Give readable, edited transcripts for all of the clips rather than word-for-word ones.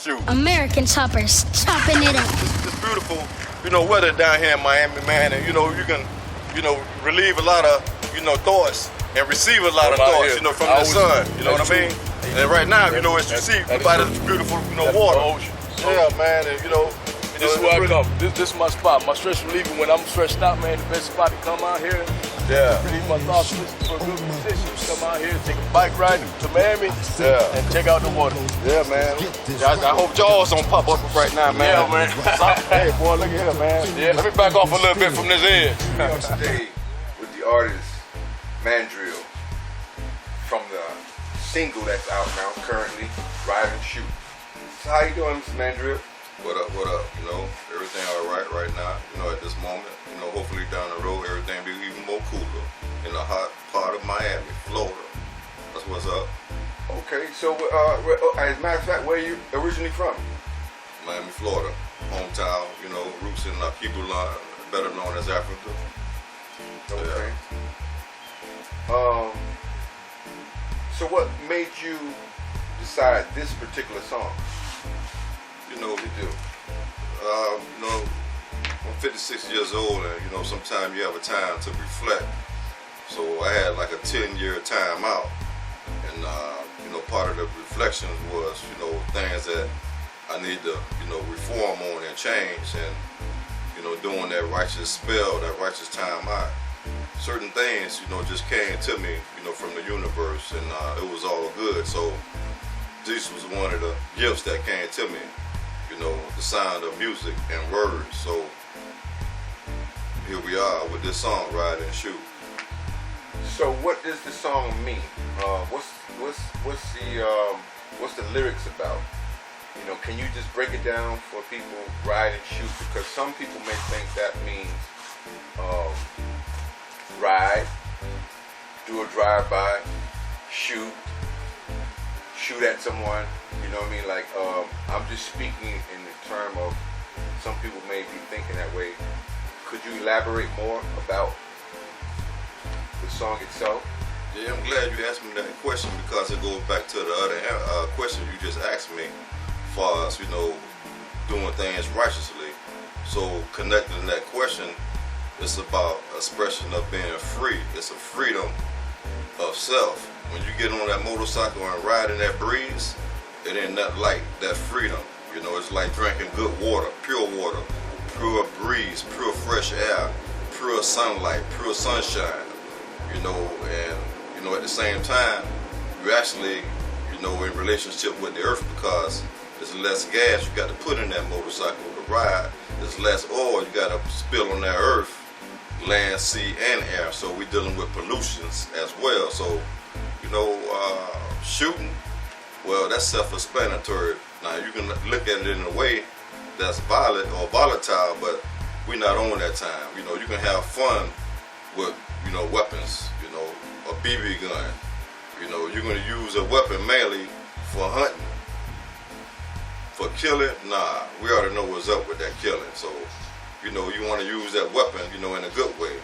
shoot. American choppers, chopping it up. It's beautiful, weather down here in Miami, man, and, you can, relieve a lot of, thoughts and receive a lot of thoughts, from the sun, you know what I mean? And right now, as you see, by this beautiful, water. Yeah, man, and, this is where I come. This is my spot. My stress reliever when I'm stressed out, man. The best spot to come out here. Yeah. Relieve my thoughts, listen for a good musician. Come out here, take a bike ride to Miami, and check out the water. Yeah, man. I hope Jaws don't pop up right now, man. Yeah, man. Hey, boy, look at here, man. Yeah. Let me back off a little bit from this edge. On today with the artist Mandrill from the single that's out now currently, Ride and Shoot. So how you doing, Mr. Mandrill? What up, everything all right now, at this moment. Hopefully down the road, everything be even more cooler in the hot part of Miami, Florida. That's what's up. Okay, so as a matter of fact, where are you originally from? Miami, Florida, hometown, roots in Kibbulan, better known as Africa. Okay. So what made you decide this particular song? What we do. I'm 56 years old, and sometimes you have a time to reflect. So I had like a 10-year time out, and part of the reflections was things that I need to reform on and change, and doing that righteous spell, that righteous time out. Certain things just came to me from the universe, and it was all good. So this was one of the gifts that came to me. The sound of music and words. So here we are with this song, Ride and Shoot. So what does the song mean? What's the lyrics about? Can you just break it down for people, Ride and Shoot? Because some people may think that means ride, do a drive-by, shoot at someone. You know what I mean? Like, I'm just speaking in the term of some people may be thinking that way. Could you elaborate more about the song itself? Yeah, I'm glad you asked me that question because it goes back to the other question you just asked me as far as, doing things righteously. So connecting that question, it's about expression of being free. It's a freedom of self. When you get on that motorcycle and ride in that breeze, it ain't nothing like that freedom. It's like drinking good water, pure breeze, pure fresh air, pure sunlight, pure sunshine. And at the same time, you actually, in relationship with the earth because there's less gas you got to put in that motorcycle to ride. There's less oil you got to spill on that earth, land, sea, and air. So we're dealing with pollutions as well. So, shooting, well, that's self-explanatory. Now, you can look at it in a way that's violent or volatile, but we're not on that time. You can have fun with, weapons, a BB gun. You're going to use a weapon mainly for hunting. For killing, nah, we already know what's up with that killing. So, you want to use that weapon, in a good way.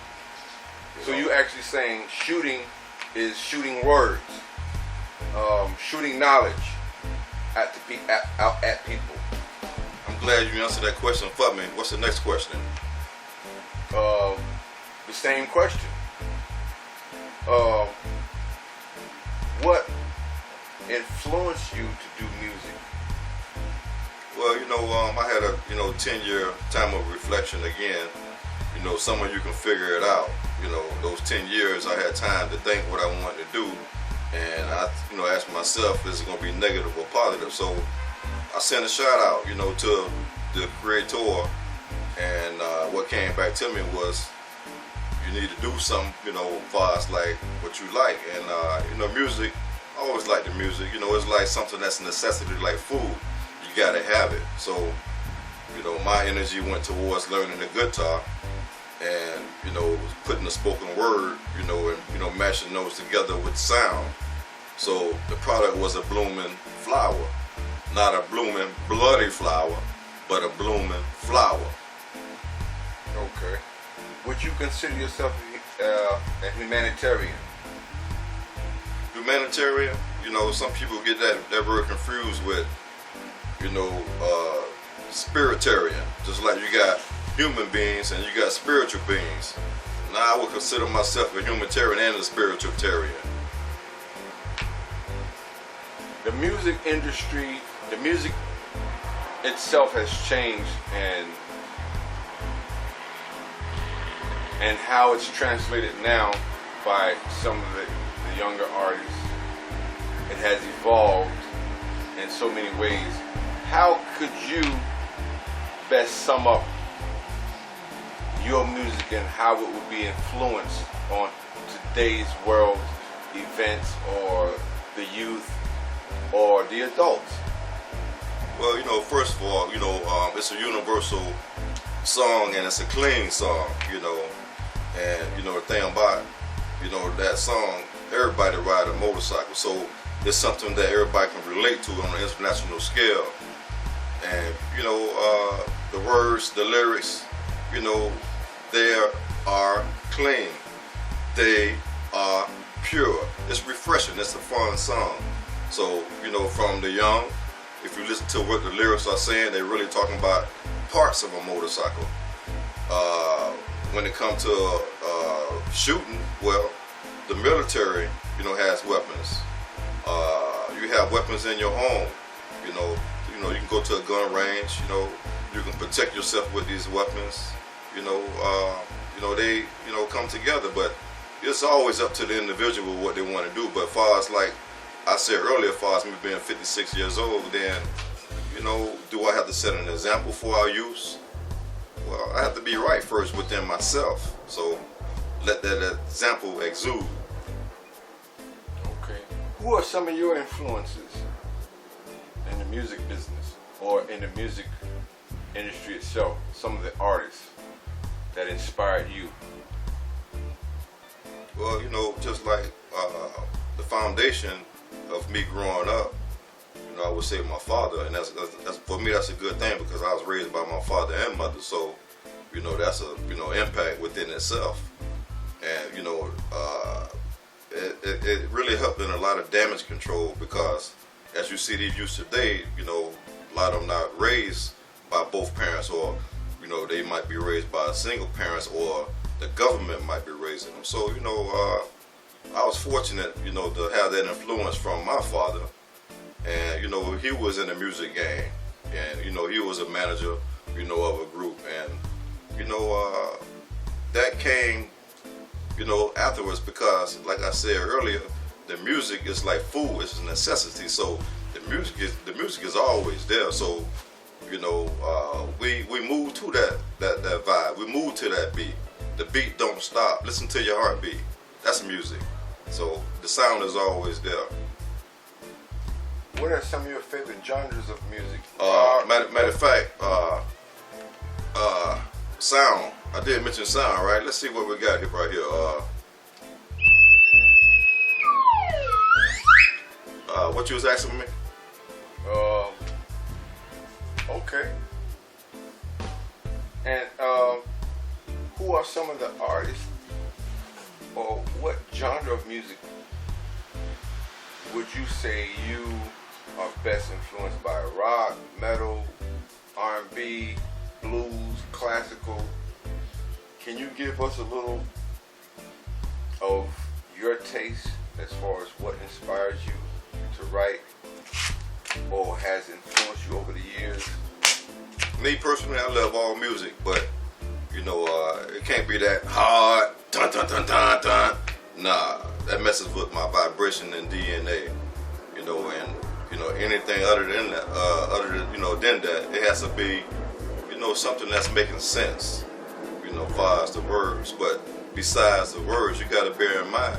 So you actually saying shooting is shooting words, shooting knowledge out at people. I'm glad you answered that question for me. What's the next question? The same question. What influenced you to do music? Well, I had a 10-year time of reflection again. Some of you can figure it out. Those 10 years I had time to think what I wanted to do, and I asked myself, is it going to be negative or positive? So I sent a shout out, to the creator, and what came back to me was, you need to do something, as far as like what you like, and music. I always like the music. It's like something that's a necessity, like food. You gotta have it. So, my energy went towards learning the guitar, and putting the spoken word, and mashing those together with sound. So the product was a blooming flower, not a blooming bloody flower, but a blooming flower. Okay. Would you consider yourself a humanitarian? Humanitarian, some people get that word confused with, spiritarian. Just like you got human beings and you got spiritual beings. Now I would consider myself a humanitarian and a spiritualitarian. The music industry, the music itself has changed, and how it's translated now by some of the younger artists. It has evolved in so many ways. How could you best sum up your music and how it would be influenced on today's world events or the youth or the adults? Well, first of all, it's a universal song and it's a clean song, and the thing about, that song, everybody ride a motorcycle, so it's something that everybody can relate to on an international scale. And, the words, the lyrics, they are clean. They are pure. It's refreshing. It's a fun song. So, from the young, if you listen to what the lyrics are saying, they're really talking about parts of a motorcycle. When it comes to shooting, well, the military, has weapons. You have weapons in your home. You can go to a gun range. You can protect yourself with these weapons. They come together, but it's always up to the individual what they want to do. But as far as like I said earlier, as far as me being 56 years old, then do I have to set an example for our youth? Well, I have to be right first within myself. So let that example exude. Okay. Who are some of your influences in the music business or in the music industry itself? Some of the artists that inspired you? Well, just like the foundation of me growing up, I would say my father, and that's for me that's a good thing because I was raised by my father and mother, so that's a impact within itself, and it really helped in a lot of damage control because as you see these youth today, a lot of them not raised by both parents, or they might be raised by single parents, or the government might be raising them. So I was fortunate to have that influence from my father, and he was in the music game, and he was a manager of a group, and that came afterwards because like I said earlier, the music is like food, it's a necessity. So the music is always there. So we move to that vibe. We move to that beat. The beat don't stop. Listen to your heartbeat. That's music. So the sound is always there. What are some of your favorite genres of music? Matter of fact, sound. I did mention sound, right? Let's see what we got here right here. What you was asking me? Okay. And who are some of the artists, or what genre of music would you say you are best influenced by? Rock, metal, R&B, blues, classical? Can you give us a little of your taste as far as what inspires you to write or has influenced you over the years? Me personally, I love all music, but it can't be that hard. Dun dun dun dun dun. Nah, that messes with my vibration and DNA. And anything other than that, it has to be, something that's making sense. As far as the words, but besides the words, you got to bear in mind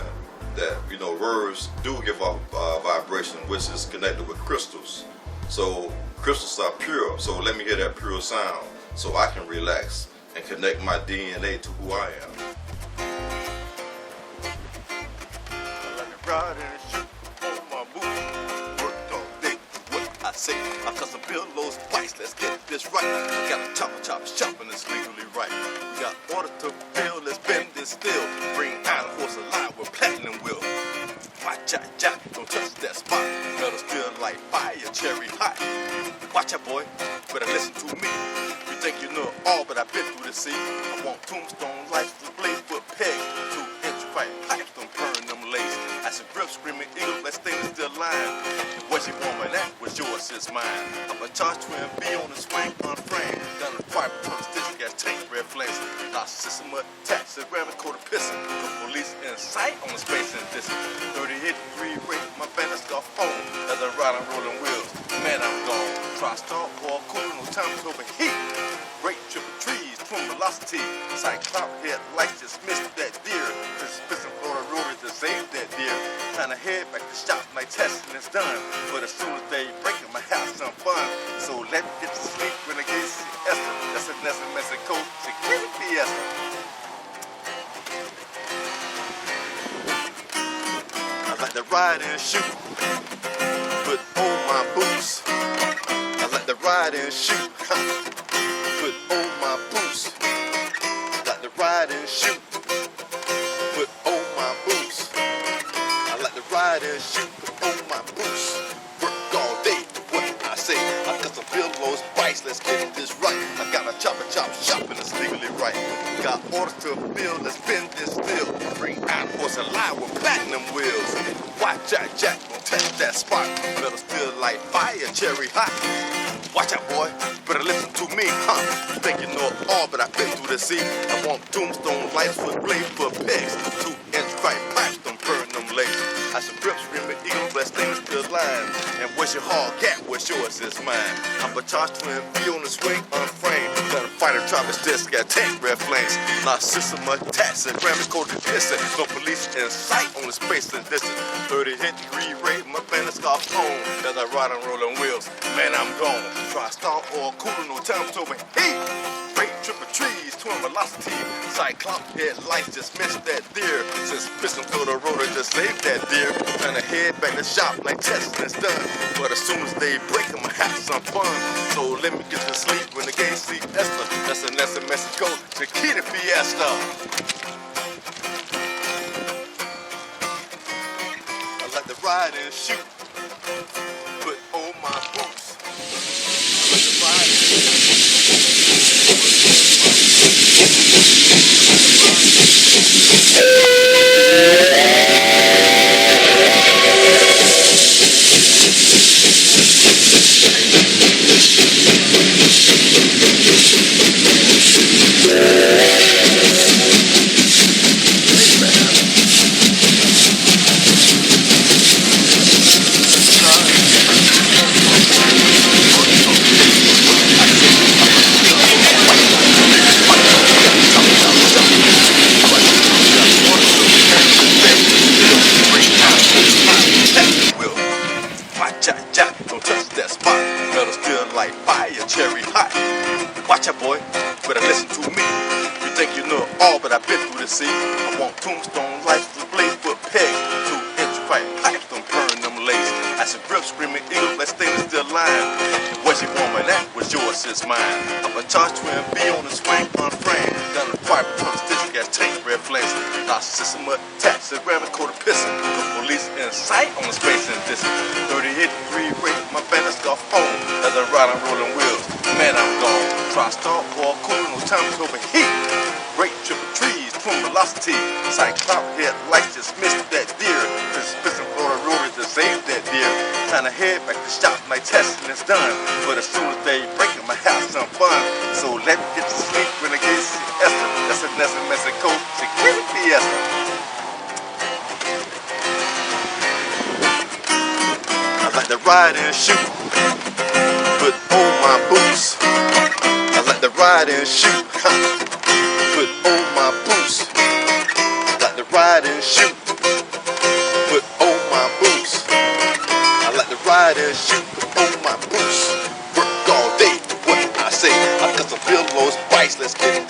that words do give off vibration, which is connected with crystals. So crystals are pure. So let me hear that pure sound, so I can relax and connect my DNA to who I am. I like to ride and shoot on my boots. Worked all day, what I say. I custom build those bikes, let's get this right. We got a chopper, chopping it's legally right. We got order to build, let's bend this still. Bring iron horse alive with platinum wheel. Watch out, don't touch that spot. Metal still like fire, cherry hot. hot. Watch out, boy, better listen to me. You think you know all, but I've been through the sea. I want tombstone lights with blade foot pegs, 2-inch pipe pipes, don't burn them lace. I said, rip, screaming eagle, that stainless steel line. What you want, man, that was yours, it's mine. I'm a charge twin B on the swing, unframed. Down the fire from the stitch, gas tank, red flames. Narcissism attached, the grammar code of pissing. The police in sight on the space and distance. 38 degree rate, my banner scarf on. As I ride on rolling wheels, man, I'm gone. Try start or cool, no time to overheat. Great triple trees, twin velocity. Cyclop headlights just missed that deer. This pissing for the road to save that deer. Trying to head back to shop, like testing is done. But as soon as they break it, my house some fun. So let me get to sleep, renegade Esther. That's a Nessa Mexico, security fiesta. I like to ride and shoot, put on my boots. I like to ride and shoot, put on my boots. I like to ride and shoot, put on my boots. I like to ride and shoot, put on my boots. Work all day, what I say? I got some billows, bites, let's get this right. I got a chopper chop shop and it's legally right. Got orders to fill, let's spin this still. Bring out horse alive with platinum wheels. Watch out, Jack, don't touch that spot. Metal still like fire, cherry hot. Watch out, boy, better listen to me, huh? You think you know all, but I've been through the sea. I want tombstone lights with blade foot pegs, 2-inch pipe pipes, don't burn them legs. I should rip, screaming eagle, blessed things still line. And what's your hard cat, what's yours is mine. I'm a charge twin B on the swing, unframed. Got a fighter, Travis disc, got tank red flames. Narcissism attached, and grammar code is distant. No police in sight on the space and distance. 30 hit degree rate, my banner scarf on. As I ride on rolling wheels, man, I'm gone. Try start or cooler, no time to overheat. Great triple trees, twin velocity. Cyclop headlights just missed that deer. Since pissing through the road, I just saved that deer. Trying to head back to shop like testing is done. But as soon as they break, I'ma have some fun. So let me get to sleep when the game see Esther. That's a Nessa Mexico, Chiquita Fiesta. I like to ride and shoot, put on my boots. I like to ride and shoot. Watch out, boy, better listen to me. You think you know all, but I've been through the sea. I want tombstone lights with blade foot peg, 2-inch pipe pipes, don't burn them lace. I said, rip, screaming eagle, that stainless steel line. What's your woman, that was yours, it's mine. I'm a charge twin B on the swing, unframed. Down the fire from the stitch, gas tank, red flames. Narcissism attached, the grammar code of pissing. The police in sight on the space and distance. 38 degree rate, my banner scarf on. As I ride on rolling wheels, man, I'm gone. Try start or cool, no time to overheat. Great triple trees, twin velocity. Cyclop headlights just missed that deer. Just pissing for the road to save that deer. Trying to head back to shop, like testing is done. But as soon as they break it, my house some fun. So let me get to sleep when I get to Esther. That's a Nessa Mexico, security fiesta. I like to ride and shoot, put on my boots. I like to ride and shoot, put on my boots. I like to ride and shoot, put on my boots. I like to ride and shoot, put on my boots. Work all day, what I say. I got some billows, bites, let's get